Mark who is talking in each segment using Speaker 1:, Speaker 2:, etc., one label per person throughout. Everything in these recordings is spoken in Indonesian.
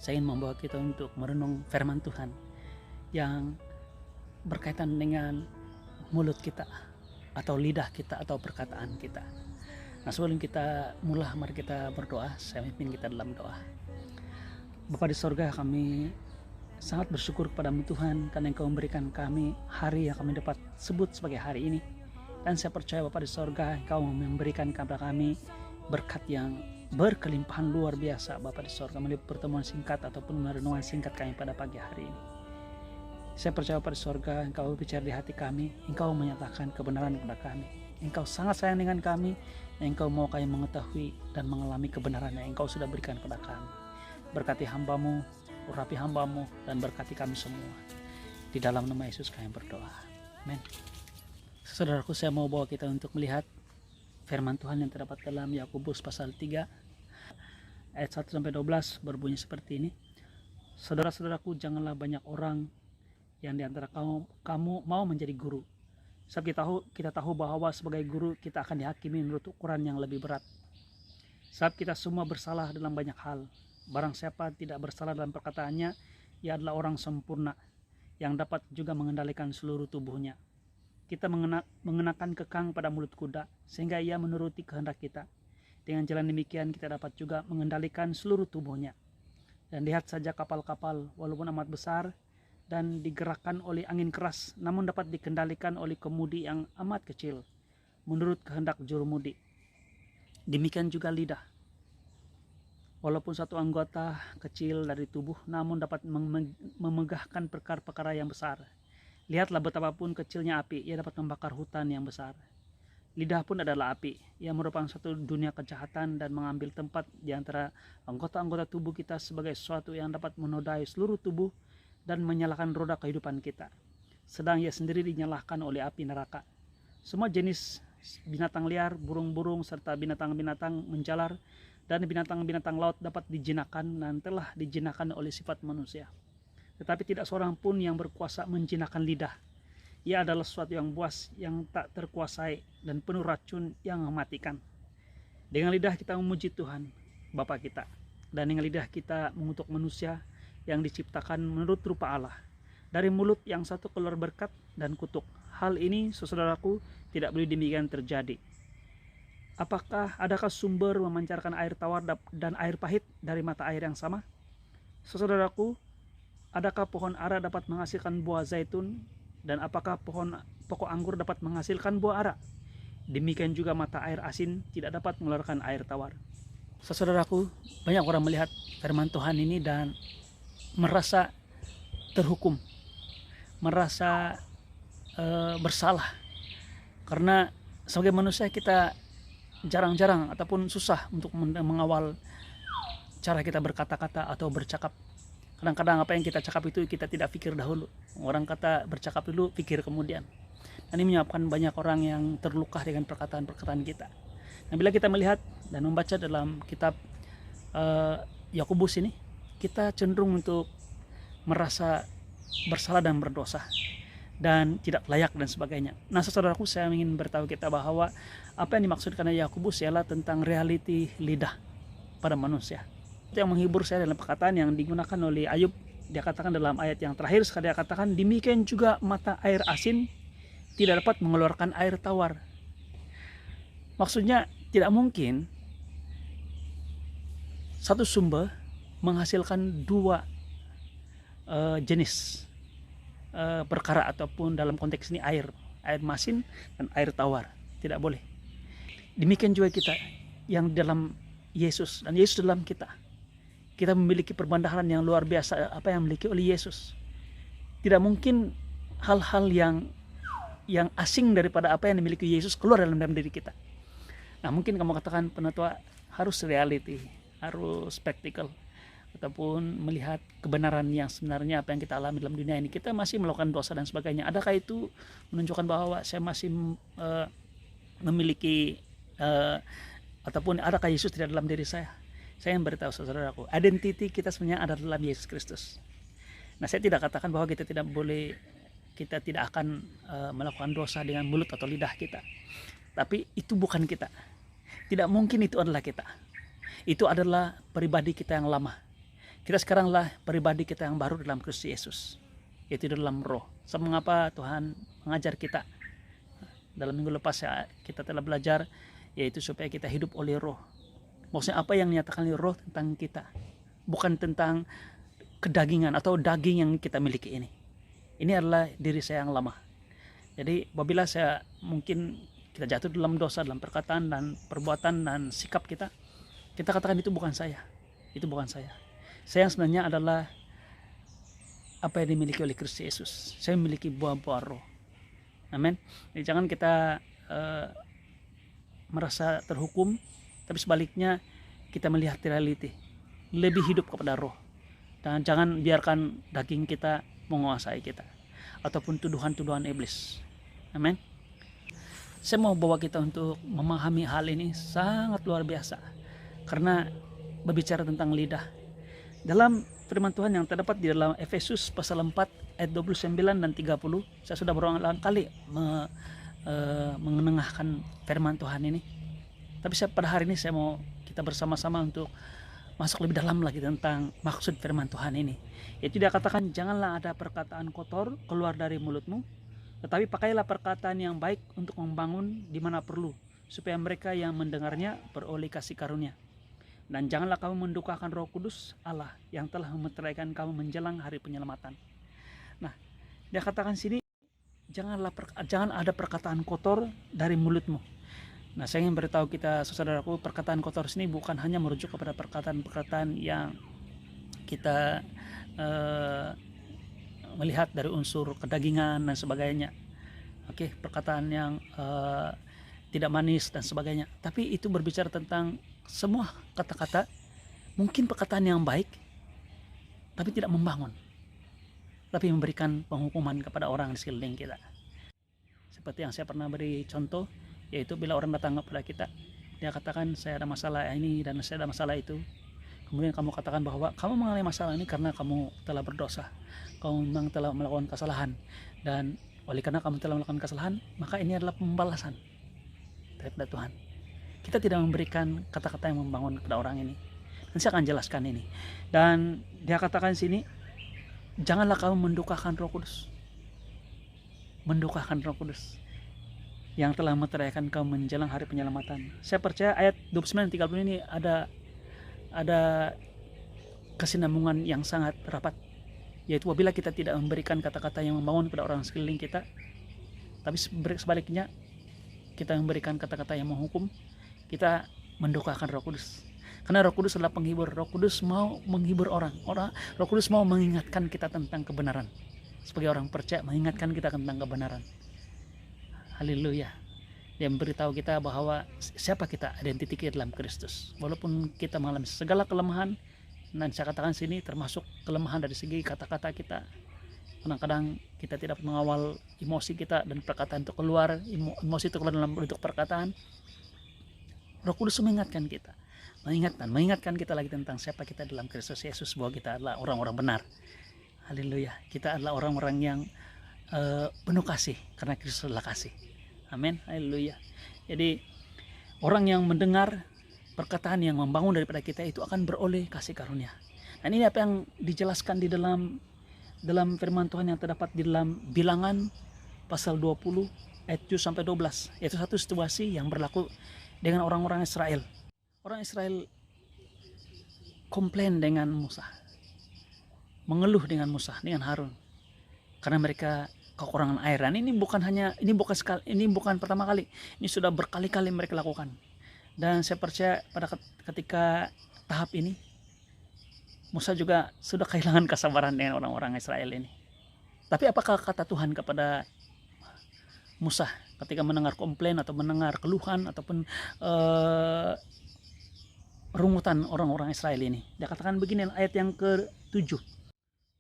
Speaker 1: saya ingin membawa kita untuk merenung firman Tuhan yang berkaitan dengan mulut kita atau lidah kita atau perkataan kita. Nah, sebelum kita mulai, mari kita berdoa. Saya mimpin kita dalam doa. Bapa di sorga, kami sangat bersyukur kepadamu Tuhan, karena Engkau memberikan kami hari yang kami dapat sebut sebagai hari ini. Dan saya percaya Bapa di sorga, Engkau memberikan kepada kami berkat yang berkelimpahan luar biasa Bapa di sorga, melalui pertemuan singkat ataupun renungan singkat kami pada pagi hari ini. Saya percaya Bapa di sorga, Engkau bicara di hati kami, Engkau menyatakan kebenaran kepada kami. Engkau sangat sayang dengan kami, Engkau mau kami mengetahui dan mengalami kebenaran yang Engkau sudah berikan kepada kami. Berkati hamba-Mu, urapi hamba-Mu, dan berkati kami semua. Di dalam nama Yesus kami berdoa. Amin. Saudaraku, saya mau bawa kita untuk melihat firman Tuhan yang terdapat dalam Yakobus pasal 3 ayat 1-12 berbunyi seperti ini. Saudara-saudaraku, janganlah banyak orang yang diantara kamu mau menjadi guru. Sebab kita tahu bahwa sebagai guru kita akan dihakimi menurut ukuran yang lebih berat. Sebab kita semua bersalah dalam banyak hal. Barang siapa tidak bersalah dalam perkataannya, ia adalah orang sempurna yang dapat juga mengendalikan seluruh tubuhnya. Kita mengenakan kekang pada mulut kuda sehingga ia menuruti kehendak kita. Dengan jalan demikian kita dapat juga mengendalikan seluruh tubuhnya. Dan lihat saja kapal-kapal walaupun amat besar dan digerakkan oleh angin keras, namun dapat dikendalikan oleh kemudi yang amat kecil menurut kehendak jurumudi. Demikian juga lidah. Walaupun satu anggota kecil dari tubuh, namun dapat memegahkan perkara-perkara yang besar. Lihatlah betapapun kecilnya api, ia dapat membakar hutan yang besar. Lidah pun adalah api, ia merupakan satu dunia kejahatan dan mengambil tempat di antara anggota-anggota tubuh kita sebagai sesuatu yang dapat menodai seluruh tubuh dan menyalakan roda kehidupan kita. Sedang ia sendiri dinyalakan oleh api neraka. Semua jenis binatang liar, burung-burung, serta binatang-binatang menjalar dan binatang-binatang laut dapat dijinakan dan telah dijinakan oleh sifat manusia. Tetapi tidak seorang pun yang berkuasa menjinakkan lidah. Ia adalah sesuatu yang buas, yang tak terkuasai dan penuh racun yang mematikan. Dengan lidah kita memuji Tuhan, Bapa kita. Dan dengan lidah kita mengutuk manusia yang diciptakan menurut rupa Allah. Dari mulut yang satu keluar berkat dan kutuk. Hal ini, saudaraku, tidak boleh demikian terjadi. Adakah sumber memancarkan air tawar dan air pahit dari mata air yang sama? Saudaraku, adakah pohon ara dapat menghasilkan buah zaitun, dan apakah pokok anggur dapat menghasilkan buah ara? Demikian juga mata air asin tidak dapat mengeluarkan air tawar. Saudaraku, banyak orang melihat firman Tuhan ini dan merasa terhukum, merasa bersalah, karena sebagai manusia kita jarang-jarang ataupun susah untuk mengawal cara kita berkata-kata atau bercakap. Kadang-kadang apa yang kita cakap itu kita tidak pikir dahulu. Orang kata bercakap dulu, pikir kemudian. Dan ini menyebabkan banyak orang yang terluka dengan perkataan-perkataan kita. Nah, bila kita melihat dan membaca dalam kitab Yakobus ini, kita cenderung untuk merasa bersalah dan berdosa dan tidak layak dan sebagainya. Nah, saudaraku, saya ingin beritahu kita bahwa apa yang dimaksudkan oleh Yakobus ialah tentang realiti lidah pada manusia. Itu yang menghibur saya dalam perkataan yang digunakan oleh Ayub. Dia katakan dalam ayat yang terakhir sekali, dia katakan demikian juga mata air asin tidak dapat mengeluarkan air tawar. Maksudnya tidak mungkin satu sumber menghasilkan dua jenis perkara, ataupun dalam konteks ini air masin dan air tawar. Tidak boleh. Demikian juga kita yang dalam Yesus dan Yesus dalam kita. Kita memiliki perbandahan yang luar biasa apa yang dimiliki oleh Yesus. Tidak mungkin hal-hal yang asing daripada apa yang dimiliki Yesus keluar dalam diri kita. Nah, mungkin kamu katakan, penatua, harus reality, harus spectacle, ataupun melihat kebenaran yang sebenarnya apa yang kita alami dalam dunia ini. Kita masih melakukan dosa dan sebagainya. Adakah itu menunjukkan bahwa saya masih memiliki ataupun adakah Yesus tidak dalam diri saya? Saya yang beritahu saudaraku, identiti kita sebenarnya ada dalam Yesus Kristus. Nah, saya tidak katakan bahwa kita tidak akan melakukan dosa dengan mulut atau lidah kita. Tapi itu bukan kita. Tidak mungkin itu adalah kita. Itu adalah pribadi kita yang lama. Kita sekaranglah pribadi kita yang baru dalam Kristus Yesus, yaitu dalam roh. Sebab mengapa Tuhan mengajar kita? Dalam minggu lepas ya, kita telah belajar, yaitu supaya kita hidup oleh roh. Maksudnya apa yang menyatakan oleh roh tentang kita, bukan tentang kedagingan atau daging yang kita miliki ini. Ini adalah diri saya yang lama. Jadi apabila saya mungkin kita jatuh dalam dosa, dalam perkataan dan perbuatan dan sikap kita katakan itu bukan saya. Itu bukan saya. Saya yang sebenarnya adalah apa yang dimiliki oleh Kristus Yesus. Saya memiliki buah-buah roh. Amin. Jadi jangan kita merasa terhukum, tapi sebaliknya kita melihat realiti, lebih hidup kepada roh, dan jangan biarkan daging kita menguasai kita ataupun tuduhan-tuduhan iblis. Amin. Saya mau bawa kita untuk memahami hal ini sangat luar biasa, karena berbicara tentang lidah. Dalam firman Tuhan yang terdapat di dalam Efesus pasal 4 ayat 29 dan 30, saya sudah berulang-ulang kali mengenengahkan firman Tuhan ini. Tapi pada hari ini saya mau kita bersama-sama untuk masuk lebih dalam lagi tentang maksud firman Tuhan ini. Yaitu dia katakan, janganlah ada perkataan kotor keluar dari mulutmu, tetapi pakailah perkataan yang baik untuk membangun di mana perlu, supaya mereka yang mendengarnya beroleh kasih karunia. Dan janganlah kamu mendukakan Roh Kudus Allah yang telah memeteraikan kamu menjelang hari penyelamatan. Nah, dia katakan sini, jangan ada perkataan kotor dari mulutmu. Nah, saya ingin beritahu kita, saudaraku, perkataan kotor sini bukan hanya merujuk kepada perkataan-perkataan yang kita melihat dari unsur kedagingan dan sebagainya. Oke, perkataan yang tidak manis dan sebagainya. Tapi itu berbicara tentang semua kata-kata, mungkin perkataan yang baik, tapi tidak membangun, tapi memberikan penghukuman kepada orang di sekeliling kita. Seperti yang saya pernah beri contoh, yaitu bila orang datang kepada kita, dia katakan saya ada masalah ini dan saya ada masalah itu. Kemudian kamu katakan bahwa kamu mengalami masalah ini karena kamu telah berdosa, kamu memang telah melakukan kesalahan, dan oleh karena kamu telah melakukan kesalahan, maka ini adalah pembalasan daripada Tuhan. Kita tidak memberikan kata-kata yang membangun kepada orang ini. Dan saya akan jelaskan ini. Dan dia katakan sini, janganlah kamu mendukakan Roh Kudus. Mendukakan Roh Kudus yang telah meteraikan kamu menjelang hari penyelamatan. Saya percaya ayat 29 dan 30 ini ada kesinambungan yang sangat rapat, yaitu apabila kita tidak memberikan kata-kata yang membangun kepada orang sekeliling kita, tapi sebaliknya kita memberikan kata-kata yang menghukum, kita mendukakan Roh Kudus. Karena Roh Kudus adalah penghibur. Roh Kudus mau menghibur orang. Roh Kudus mau mengingatkan kita tentang kebenaran. Sebagai orang percaya, mengingatkan kita tentang kebenaran. Haleluya. Dia memberitahu kita bahwa siapa kita, identiti kita dalam Kristus. Walaupun kita mengalami segala kelemahan, dan saya katakan sini termasuk kelemahan dari segi kata-kata kita. Kadang-kadang kita tidak mengawal emosi kita dan perkataan itu keluar, emosi itu keluar dalam bentuk perkataan. Roh Kudus mengingatkan kita, mengingatkan kita lagi tentang siapa kita dalam Kristus Yesus, bahwa kita adalah orang-orang benar. Haleluya. Kita adalah orang-orang yang penuh kasih, karena Kristus adalah kasih. Amin. Haleluya. Jadi orang yang mendengar perkataan yang membangun daripada kita itu akan beroleh kasih karunia. Dan ini apa yang dijelaskan di dalam firman Tuhan yang terdapat di dalam Bilangan pasal 20 ayat 7 sampai 12. Yaitu satu situasi yang berlaku dengan orang-orang Israel. Orang Israel komplain dengan Musa, mengeluh dengan Musa, dengan Harun, karena mereka kekurangan air. Dan ini bukan pertama kali, ini sudah berkali-kali mereka lakukan. Dan saya percaya pada ketika tahap ini, Musa juga sudah kehilangan kesabaran dengan orang-orang Israel ini. Tapi apakah kata Tuhan kepada Musa ketika mendengar komplain atau mendengar keluhan ataupun rungutan orang-orang Israel ini? Dia katakan begini, ayat yang ke-7.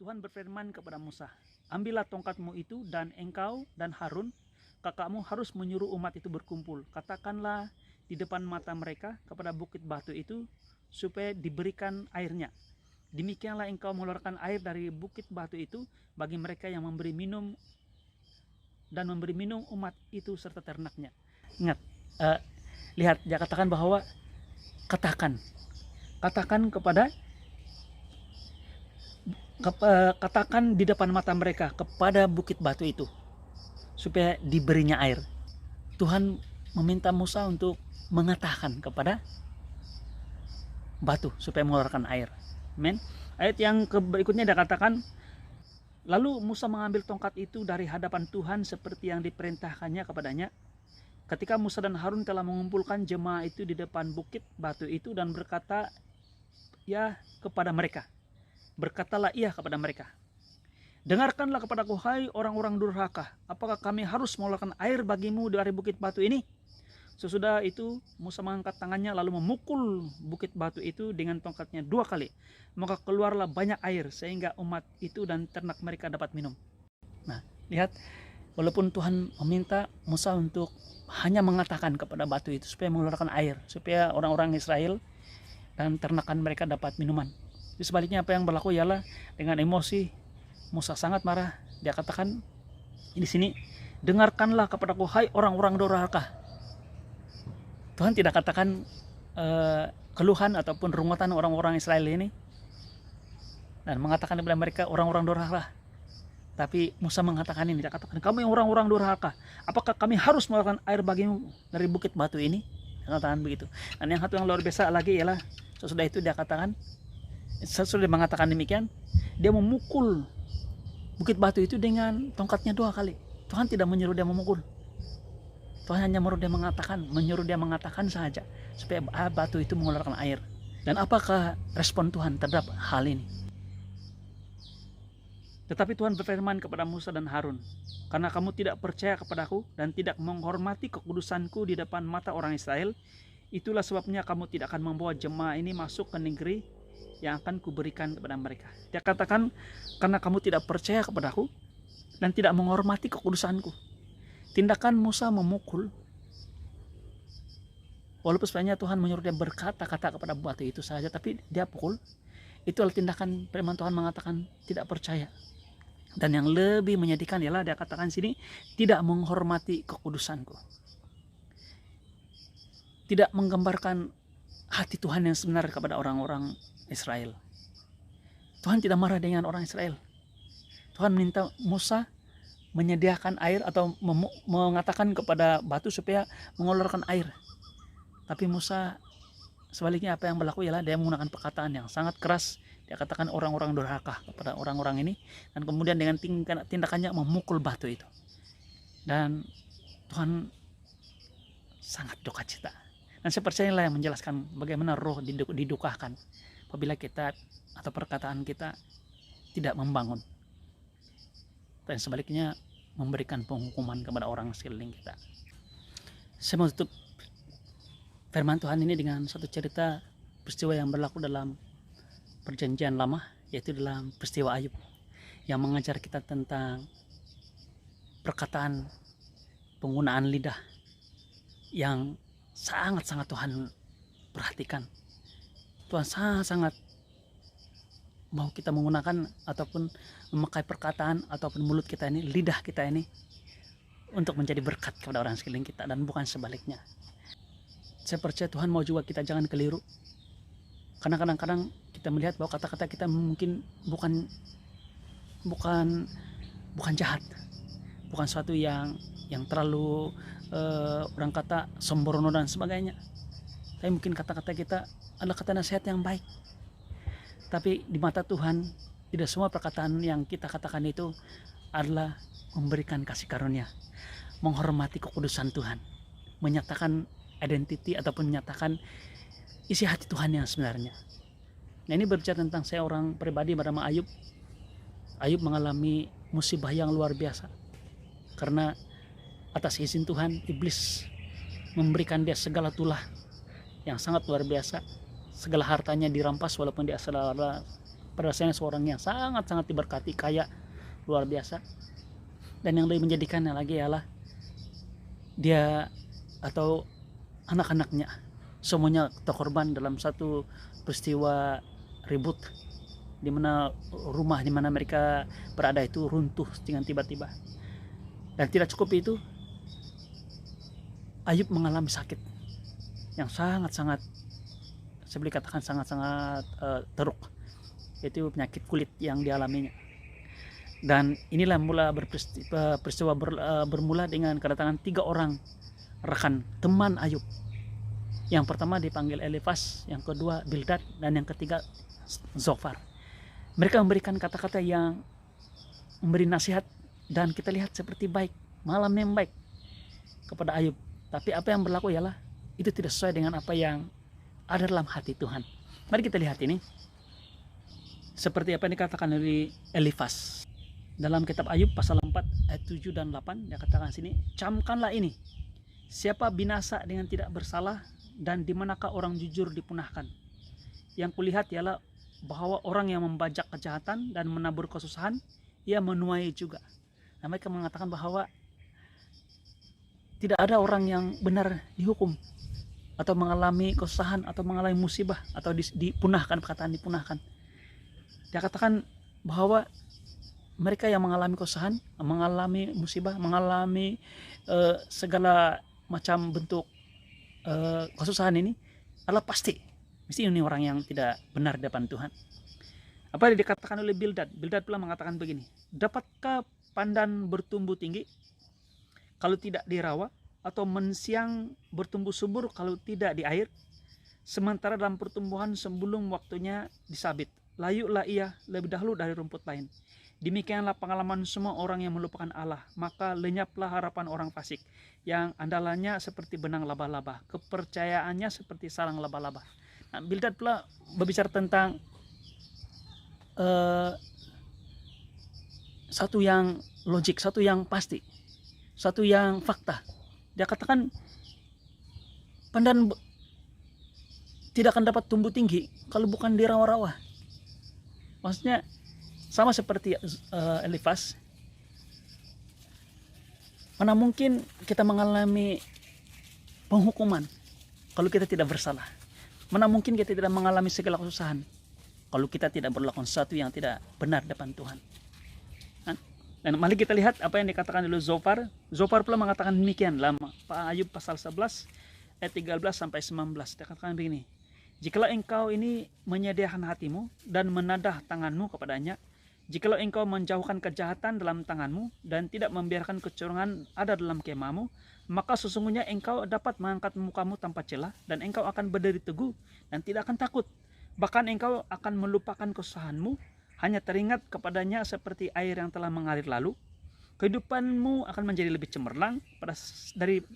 Speaker 1: Tuhan berfirman kepada Musa, ambillah tongkatmu itu, dan engkau dan Harun kakakmu harus menyuruh umat itu berkumpul. Katakanlah di depan mata mereka kepada bukit batu itu, supaya diberikan airnya. Demikianlah engkau mengeluarkan air dari bukit batu itu bagi mereka yang memberi minum, dan memberi minum umat itu serta ternaknya. Ingat, lihat, dia katakan bahwa katakan kepada katakan di depan mata mereka kepada bukit batu itu supaya diberinya air. Tuhan meminta Musa untuk mengatakan kepada batu supaya mengeluarkan air. Amen. Ayat yang berikutnya dia katakan, lalu Musa mengambil tongkat itu dari hadapan Tuhan seperti yang diperintahkannya kepadanya. Ketika Musa dan Harun telah mengumpulkan jemaah itu di depan bukit batu itu dan berkata ya kepada mereka. Berkatalah ia kepada mereka. Dengarkanlah kepadaku, hai orang-orang durhaka, apakah kami harus mengeluarkan air bagimu dari bukit batu ini? Sesudah itu Musa mengangkat tangannya lalu memukul bukit batu itu dengan tongkatnya 2 kali. Maka keluarlah banyak air sehingga umat itu dan ternak mereka dapat minum. Nah, lihat, walaupun Tuhan meminta Musa untuk hanya mengatakan kepada batu itu supaya mengeluarkan air, supaya orang-orang Israel dan ternakan mereka dapat minuman. Di sebaliknya apa yang berlaku ialah dengan emosi Musa sangat marah. Dia katakan di sini, dengarkanlah kepadaku, hai orang-orang durhaka. Tuhan tidak katakan keluhan ataupun rungutan orang-orang Israel ini dan mengatakan kepada mereka orang-orang durhaka. Tapi Musa mengatakan ini, dia katakan, kamu yang orang-orang durhaka, apakah kami harus mengeluarkan air bagimu dari bukit batu ini? Dia katakan begitu. Dan yang satu yang luar biasa lagi ialah sesudah itu dia katakan, sesudah dia mengatakan demikian, dia memukul bukit batu itu dengan tongkatnya 2 kali. Tuhan tidak menyuruh dia memukul. Tuhan hanya menyuruh dia mengatakan saja supaya batu itu mengeluarkan air. Dan apakah respon Tuhan terhadap hal ini? Tetapi Tuhan berfirman kepada Musa dan Harun, karena kamu tidak percaya kepadaku dan tidak menghormati kekudusanku di depan mata orang Israel, itulah sebabnya kamu tidak akan membawa jemaah ini masuk ke negeri yang akan kuberikan kepada mereka. Dia katakan, karena kamu tidak percaya kepadaku dan tidak menghormati kekudusanku. Tindakan Musa memukul, walaupun sebenarnya Tuhan menyuruh dia berkata-kata kepada batu itu saja, tapi dia pukul. Itu adalah tindakan firman Tuhan mengatakan tidak percaya. Dan yang lebih menyedihkan ialah dia katakan sini, tidak menghormati kekudusanku. Tidak menggambarkan hati Tuhan yang sebenar kepada orang-orang Israel. Tuhan tidak marah dengan orang Israel. Tuhan minta Musa menyediakan air atau mengatakan kepada batu supaya mengeluarkan air. Tapi Musa sebaliknya apa yang berlaku ialah dia menggunakan perkataan yang sangat keras. Dia katakan orang-orang durhaka kepada orang-orang ini, dan kemudian dengan tindakannya memukul batu itu. Dan Tuhan sangat duka cita. Dan saya percaya yang menjelaskan bagaimana roh didukakan apabila kita atau perkataan kita tidak membangun, dan sebaliknya memberikan penghukuman kepada orang sekeliling kita. Saya mau tutup firman Tuhan ini dengan satu cerita peristiwa yang berlaku dalam perjanjian lama, yaitu dalam peristiwa Ayub, yang mengajar kita tentang perkataan, penggunaan lidah yang sangat-sangat Tuhan perhatikan. Tuhan sangat-sangat mau kita menggunakan ataupun memakai perkataan ataupun mulut kita ini, lidah kita ini, untuk menjadi berkat kepada orang sekeliling kita dan bukan sebaliknya. Saya percaya Tuhan mau juga kita jangan keliru, karena kadang-kadang kita melihat bahwa kata-kata kita mungkin bukan jahat, bukan suatu yang terlalu orang kata sembrono dan sebagainya, tapi mungkin kata-kata kita adalah kata nasihat yang baik. Tapi di mata Tuhan, tidak semua perkataan yang kita katakan itu adalah memberikan kasih karunia, menghormati kekudusan Tuhan, menyatakan identiti ataupun menyatakan isi hati Tuhan yang sebenarnya. Nah, ini berbicara tentang saya orang pribadi bernama Ayub. Ayub mengalami musibah yang luar biasa, karena atas izin Tuhan, iblis memberikan dia segala tulah yang sangat luar biasa. Segala hartanya dirampas, walaupun dia adalah pada dasarnya seorang yang sangat-sangat diberkati, kaya, luar biasa. Dan yang lebih menjadikannya lagi ialah dia atau anak-anaknya semuanya terkorban dalam satu peristiwa ribut, di mana rumah di mana mereka berada itu runtuh dengan tiba-tiba. Dan tidak cukup itu, Ayub mengalami sakit yang sangat-sangat, saya boleh katakan sangat-sangat teruk. yaitu penyakit kulit yang dialaminya. Dan inilah peristiwa bermula dengan kedatangan 3 orang rekan teman Ayub. Yang pertama dipanggil Elifas, yang kedua Bildad, dan yang ketiga Zofar. Mereka memberikan kata-kata yang memberi nasihat, dan kita lihat seperti baik, malam yang baik kepada Ayub. Tapi apa yang berlaku ialah itu tidak sesuai dengan apa yang ada dalam hati Tuhan. Mari kita lihat ini. Seperti apa yang dikatakan oleh Elifas. Dalam kitab Ayub pasal 4 ayat 7 dan 8, dia katakan sini, camkanlah ini, siapa binasa dengan tidak bersalah, dan di manakah orang jujur dipunahkan. Yang kulihat ialah bahwa orang yang membajak kejahatan dan menabur kesusahan, ia menuai juga. Nah, mereka mengatakan bahwa tidak ada orang yang benar dihukum, atau mengalami kesusahan, atau mengalami musibah, atau dipunahkan, perkataan dipunahkan. Dia katakan bahwa mereka yang mengalami kesusahan, mengalami musibah, mengalami segala macam bentuk kesusahan ini adalah pasti mesti ini orang yang tidak benar di depan Tuhan. Apa yang dikatakan oleh Bildad? Bildad pula mengatakan begini, dapatkah pandan bertumbuh tinggi kalau tidak dirawa, atau mensiang bertumbuh subur kalau tidak di air? Sementara dalam pertumbuhan sebelum waktunya disabit, layuklah ia lebih dahulu dari rumput lain. Demikianlah pengalaman semua orang yang melupakan Allah, maka lenyaplah harapan orang fasik, yang andalannya seperti benang laba-laba, kepercayaannya seperti sarang laba-laba. Nah, Bildad pula berbicara tentang satu yang logik, satu yang pasti, satu yang fakta. Dia katakan pandan tidak akan dapat tumbuh tinggi kalau bukan di rawa-rawa. Maksudnya sama seperti Elifas, mana mungkin kita mengalami penghukuman kalau kita tidak bersalah. Mana mungkin kita tidak mengalami segala kesusahan kalau kita tidak berlakukan sesuatu yang tidak benar depan Tuhan. Dan mari kita lihat apa yang dikatakan oleh Zofar. Zofar pula mengatakan demikian dalam Ayub pasal 11 ayat 13 sampai 19. Dia katakan begini, jikalau engkau ini menyediakan hatimu dan menadah tanganmu kepadanya, jikalau engkau menjauhkan kejahatan dalam tanganmu dan tidak membiarkan kecurangan ada dalam kemahmu, maka sesungguhnya engkau dapat mengangkat mukamu tanpa celah, dan engkau akan berdiri teguh dan tidak akan takut. Bahkan engkau akan melupakan kesusahanmu, hanya teringat kepadanya seperti air yang telah mengalir lalu. Kehidupanmu akan menjadi lebih cemerlang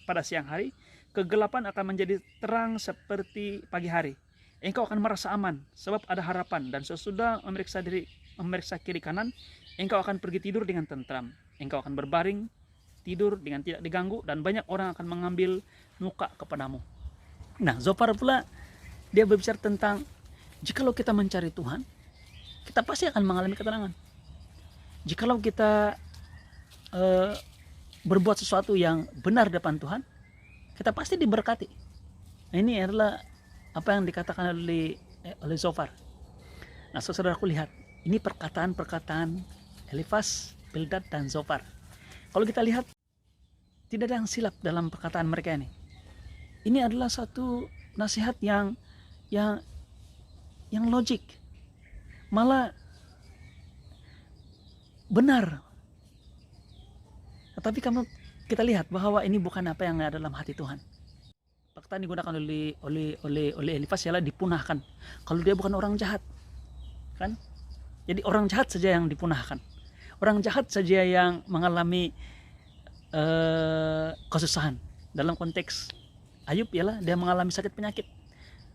Speaker 1: pada siang hari, kegelapan akan menjadi terang seperti pagi hari. Engkau akan merasa aman sebab ada harapan, dan sesudah memeriksa kiri kanan, engkau akan pergi tidur dengan tentram. Engkau akan berbaring tidur dengan tidak diganggu, dan banyak orang akan mengambil muka kepadamu. Nah, Zofar pula dia berbicara tentang jikalau kita mencari Tuhan, kita pasti akan mengalami ketenangan. Jikalau kita berbuat sesuatu yang benar depan Tuhan, kita pasti diberkati. Nah, ini adalah apa yang dikatakan oleh Zofar. Nah, saudaraku, lihat, ini perkataan-perkataan Elifas, Bildad, dan Zofar. Kalau kita lihat, tidak ada yang silap dalam perkataan mereka ini. Ini adalah satu nasihat yang logik, malah benar. Tetapi kita lihat bahwa ini bukan apa yang ada dalam hati Tuhan. Perkataan digunakan oleh Elifas ialah dipunahkan. Kalau dia bukan orang jahat, kan? Jadi orang jahat saja yang dipunahkan. Orang jahat saja yang mengalami kesusahan. Dalam konteks Ayub ialah dia mengalami sakit penyakit,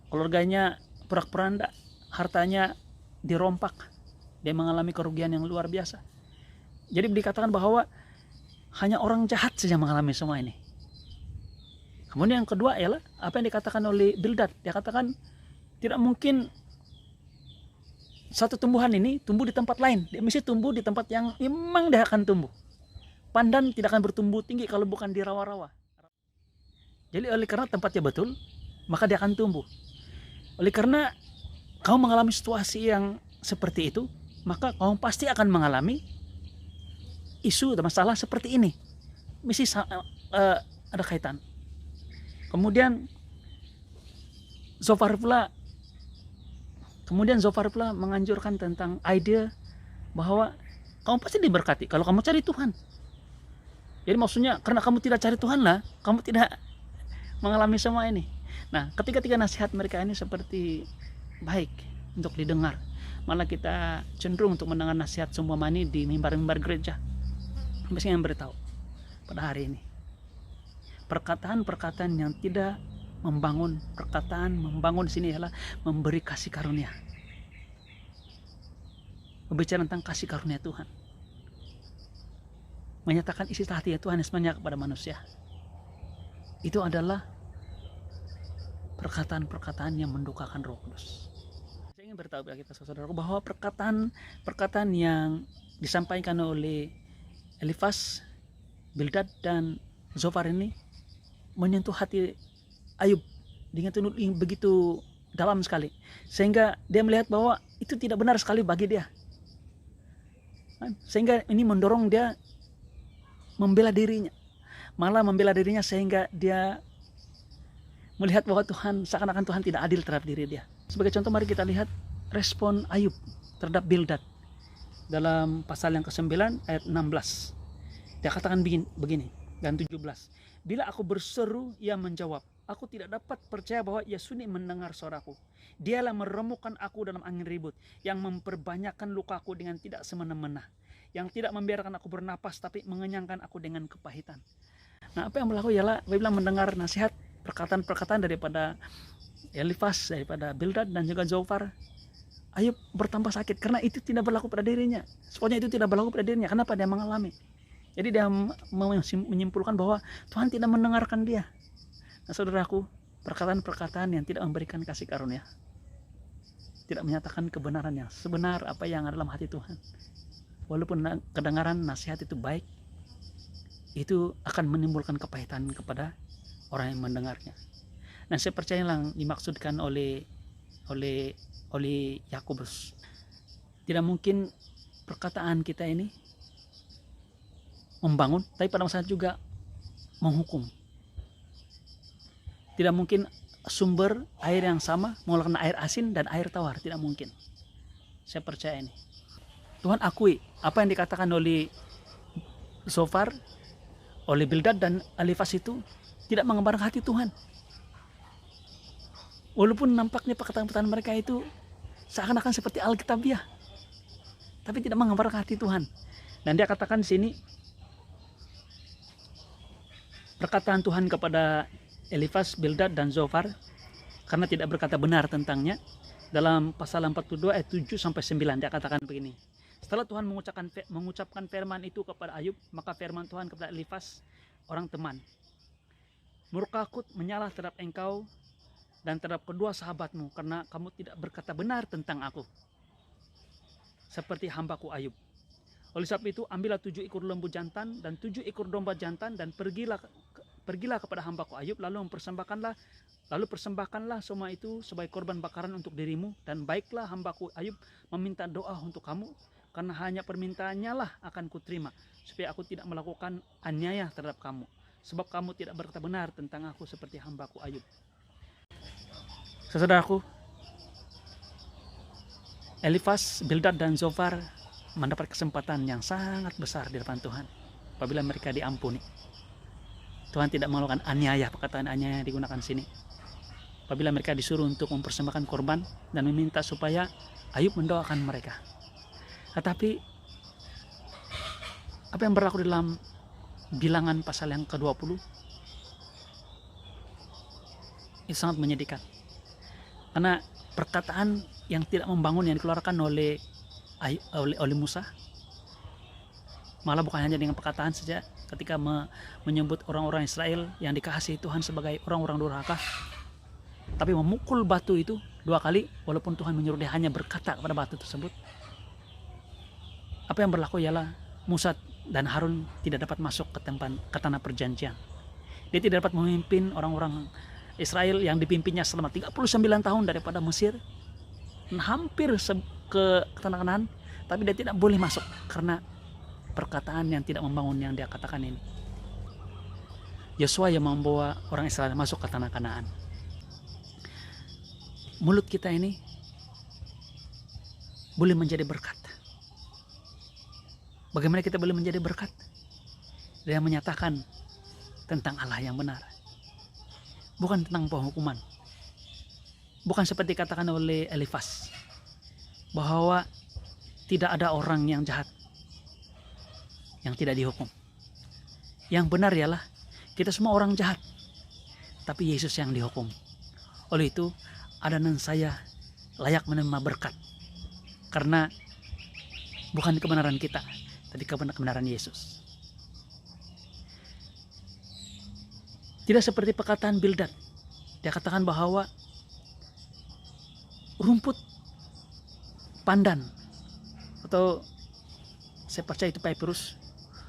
Speaker 1: keluarganya porak-poranda, hartanya dirompak, dia mengalami kerugian yang luar biasa. Jadi dikatakan bahwa hanya orang jahat saja mengalami semua ini. Kemudian yang kedua ialah apa yang dikatakan oleh Bildad. Dia katakan tidak mungkin satu tumbuhan ini tumbuh di tempat lain. Dia mesti tumbuh di tempat yang memang dia akan tumbuh. Pandan tidak akan bertumbuh tinggi kalau bukan di rawa-rawa. Jadi oleh karena tempatnya betul, maka dia akan tumbuh. Oleh karena kau mengalami situasi yang seperti itu, maka kau pasti akan mengalami isu dan masalah seperti ini. Mesti ada kaitan. Kemudian Zofar pula Kemudian Zofar pula menganjurkan tentang ide bahwa kamu pasti diberkati kalau kamu cari Tuhan. Jadi maksudnya karena kamu tidak cari Tuhan lah, kamu tidak mengalami semua ini. Nah, ketika nasihat mereka ini seperti baik untuk didengar, malah kita cenderung untuk mendengar nasihat semua mani di mimbar-mimbar gereja. Misalnya yang beritahu pada hari ini, perkataan-perkataan yang tidak membangun, perkataan membangun di sini adalah memberi kasih karunia, berbicara tentang kasih karunia Tuhan, menyatakan isi hati Tuhan sebenarnya kepada manusia. Itu adalah perkataan-perkataan yang mendukakan Roh Kudus. Saya ingin beritahu kepada kita saudara bahwa perkataan yang disampaikan oleh Elifas, Bildad dan Zofar ini menyentuh hati Ayub dengan begitu dalam sekali, sehingga dia melihat bahwa itu tidak benar sekali bagi dia, sehingga ini mendorong dia membela dirinya, sehingga dia melihat bahwa seakan-akan Tuhan tidak adil terhadap diri dia. Sebagai contoh, mari kita lihat respon Ayub terhadap Bildad dalam pasal yang ke-9 ayat 16. Dia katakan begini dan 17. Bila aku berseru, ia menjawab. Aku tidak dapat percaya bahwa ia sunyi mendengar suaraku. Dialah meremukkan aku dalam angin ribut, yang memperbanyakkan lukaku dengan tidak semena-mena, yang tidak membiarkan aku bernapas, tapi mengenyangkan aku dengan kepahitan. Nah, apa yang berlaku ialah apabila mendengar nasihat, perkataan-perkataan daripada Elifas, daripada Bildad dan juga Zofar, Ayub bertambah sakit karena itu tidak berlaku pada dirinya. Pokoknya itu tidak berlaku pada dirinya. Kenapa? Dia mengalami. Jadi dia menyimpulkan bahwa Tuhan tidak mendengarkan dia. Nah, saudaraku, perkataan-perkataan yang tidak memberikan kasih karunia, tidak menyatakan kebenaran yang sebenar apa yang ada dalam hati Tuhan, walaupun kedengaran nasihat itu baik, itu akan menimbulkan kepahitan kepada orang yang mendengarnya. Nah, saya percaya yang dimaksudkan oleh Yakobus. Tidak mungkin perkataan kita ini membangun, tapi pada masa juga menghukum. Tidak mungkin sumber air yang sama mengeluarkan air asin dan air tawar, tidak mungkin. Saya percaya ini. Tuhan akui apa yang dikatakan oleh Zofar, oleh Bildad dan Elifas itu tidak menggambarkan hati Tuhan. Walaupun nampaknya perkataan-perkataan mereka itu seakan-akan seperti Alkitabiah, tapi tidak menggambarkan hati Tuhan. Dan dia katakan di sini perkataan Tuhan kepada Elifas, Bildad dan Zofar karena tidak berkata benar tentangnya. Dalam pasal 42 ayat 7 sampai 9 dia katakan begini. Setelah Tuhan mengucapkan firman itu kepada Ayub, maka firman Tuhan kepada Elifas, orang teman, murkaku menyala terhadap engkau dan terhadap kedua sahabatmu karena kamu tidak berkata benar tentang aku, seperti hambaku Ayub. Oleh sebab itu, ambillah 7 ekor lembu jantan dan 7 ekor domba jantan dan pergilah kepada hambaku Ayub, lalu persembahkanlah semua itu sebagai korban bakaran untuk dirimu, dan baiklah hambaku Ayub meminta doa untuk kamu, karena hanya permintaannya lah akan kuterima, supaya aku tidak melakukan aniaya terhadap kamu, sebab kamu tidak berkata benar tentang aku seperti hambaku Ayub. Saudaraku, Elifas, Bildad dan Zofar mendapat kesempatan yang sangat besar di depan Tuhan apabila mereka diampuni. Tuhan tidak melakukan aniaya, perkataan aniaya yang digunakan sini. Apabila mereka disuruh untuk mempersembahkan korban dan meminta supaya Ayub mendoakan mereka. Tetapi apa yang berlaku dalam Bilangan pasal yang ke-20 itu sangat menyedihkan. Karena perkataan yang tidak membangun yang dikeluarkan oleh Musa, malah bukan hanya dengan perkataan saja ketika menyebut orang-orang Israel yang dikasihi Tuhan sebagai orang-orang durhaka, tapi memukul batu itu 2 kali walaupun Tuhan menyuruh dia hanya berkata kepada batu tersebut. Apa yang berlaku ialah Musa dan Harun tidak dapat masuk ke tanah perjanjian. Dia tidak dapat memimpin orang-orang Israel yang dipimpinnya selama 39 tahun daripada Mesir hampir ke tanah Kanaan, tapi dia tidak boleh masuk karena perkataan yang tidak membangun yang dia katakan ini. Yosua yang membawa orang Israel masuk ke tanah Kanaan. Mulut kita ini boleh menjadi berkat. Bagaimana kita boleh menjadi berkat? Dia menyatakan tentang Allah yang benar, bukan tentang penghukuman. Bukan seperti katakan oleh Elifas bahwa tidak ada orang yang jahat yang tidak dihukum. Yang benar ialah kita semua orang jahat, tapi Yesus yang dihukum. Oleh itu, Anda dan saya layak menerima berkat, karena bukan kebenaran kita, tapi kebenaran Yesus. Tidak seperti perkataan Bildad. Dia katakan bahwa rumput pandan, atau saya percaya itu papyrus,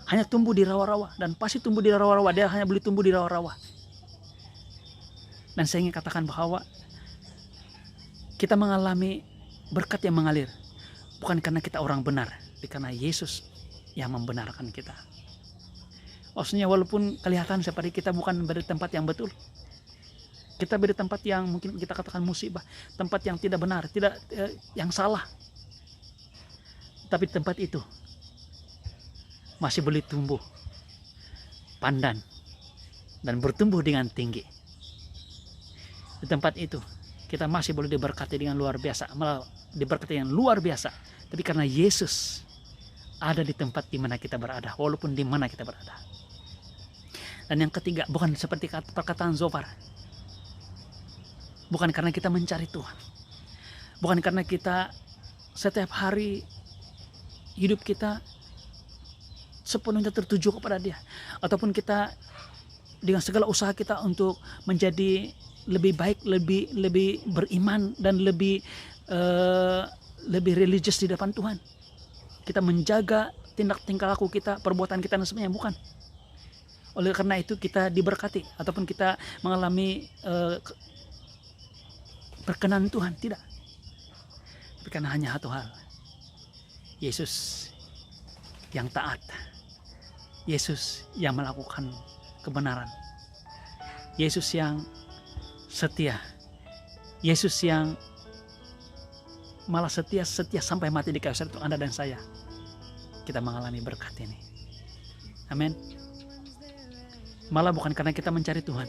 Speaker 1: hanya tumbuh di rawa-rawa, dan pasti tumbuh di rawa-rawa. Dia hanya boleh tumbuh di rawa-rawa. Dan saya ingin katakan bahwa kita mengalami berkat yang mengalir, bukan karena kita orang benar, tapi karena Yesus yang membenarkan kita. Maksudnya walaupun kelihatan seperti kita bukan berada di tempat yang betul, kita berada di tempat yang mungkin kita katakan musibah, tempat yang tidak benar, tidak yang salah, tapi tempat itu masih boleh tumbuh pandan dan bertumbuh dengan tinggi. Di tempat itu kita masih boleh diberkati dengan luar biasa, malah diberkati yang luar biasa, tapi karena Yesus ada di tempat di mana kita berada, walaupun di mana kita berada. Dan yang ketiga, bukan seperti perkataan Zofar, bukan karena kita mencari Tuhan, bukan karena kita setiap hari hidup kita sepenuhnya tertuju kepada Dia, ataupun kita dengan segala usaha kita untuk menjadi lebih baik, lebih beriman, dan lebih religius di depan Tuhan. Kita menjaga tingkah laku kita, perbuatan kita, dan semuanya, bukan. Oleh karena itu kita diberkati ataupun kita mengalami perkenan Tuhan, tidak. Tapi karena hanya satu hal, Yesus yang taat, Yesus yang melakukan kebenaran, Yesus yang setia, Yesus yang malah setia sampai mati di kayu salib untuk Anda dan saya. Kita mengalami berkat ini. Amin. Malah bukan karena kita mencari Tuhan,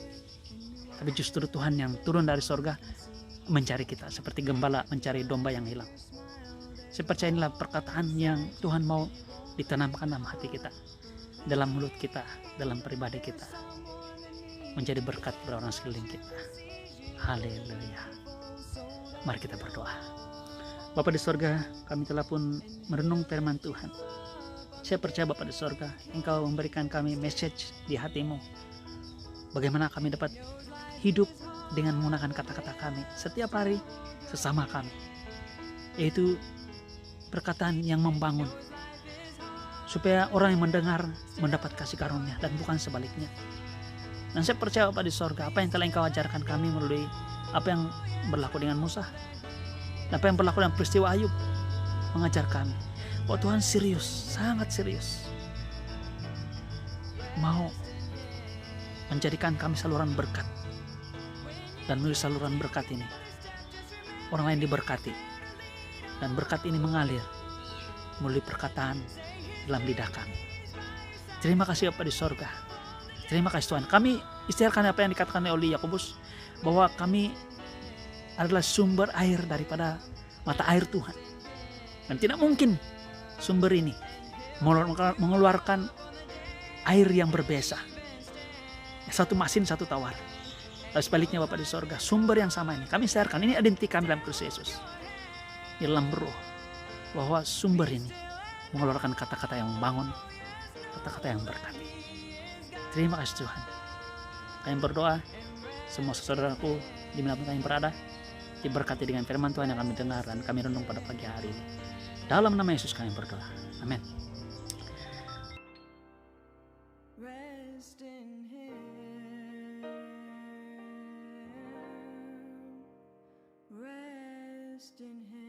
Speaker 1: tapi justru Tuhan yang turun dari sorga mencari kita, seperti gembala mencari domba yang hilang. Saya percaya inilah perkataan yang Tuhan mau ditanamkan dalam hati kita, dalam mulut kita, dalam pribadi kita, menjadi berkat bagi orang sekeliling kita. Haleluya. Mari kita berdoa. Bapa di sorga, kami telah pun merenung firman Tuhan. Saya percaya Bapa di sorga, Engkau memberikan kami message di hatimu, bagaimana kami dapat hidup dengan menggunakan kata-kata kami setiap hari sesama kami, yaitu perkataan yang membangun, supaya orang yang mendengar mendapat kasih karunia dan bukan sebaliknya. Dan saya percaya Bapa di sorga, apa yang telah Engkau ajarkan kami melalui apa yang berlaku dengan Musa, apa yang berlaku dengan peristiwa Ayub, mengajar kami bahwa Tuhan serius, sangat serius, mau menjadikan kami saluran berkat. Dan melalui saluran berkat ini, orang lain diberkati, dan berkat ini mengalir melalui perkataan dalam lidah kami. Terima kasih Bapa di sorga. Terima kasih Tuhan. Kami istiarkan apa yang dikatakan oleh Yakobus, bahwa kami adalah sumber air daripada mata air Tuhan. Dan tidak mungkin sumber ini mengeluarkan air yang berbeza. Satu masin, satu tawar. Lalu sebaliknya Bapa di sorga, sumber yang sama ini kami istiarkan. Ini identik kami dalam Kristus Yesus, di dalam roh, bahwa sumber ini mengeluarkan kata-kata yang membangun, kata-kata yang berkati. Terima kasih Tuhan. Kami berdoa, semua saudaraku dimanapun kami berada, diberkati dengan firman Tuhan yang kami dengar dan kami renung pada pagi hari ini. Dalam nama Yesus kami berdoa. Amin. Rest in Him.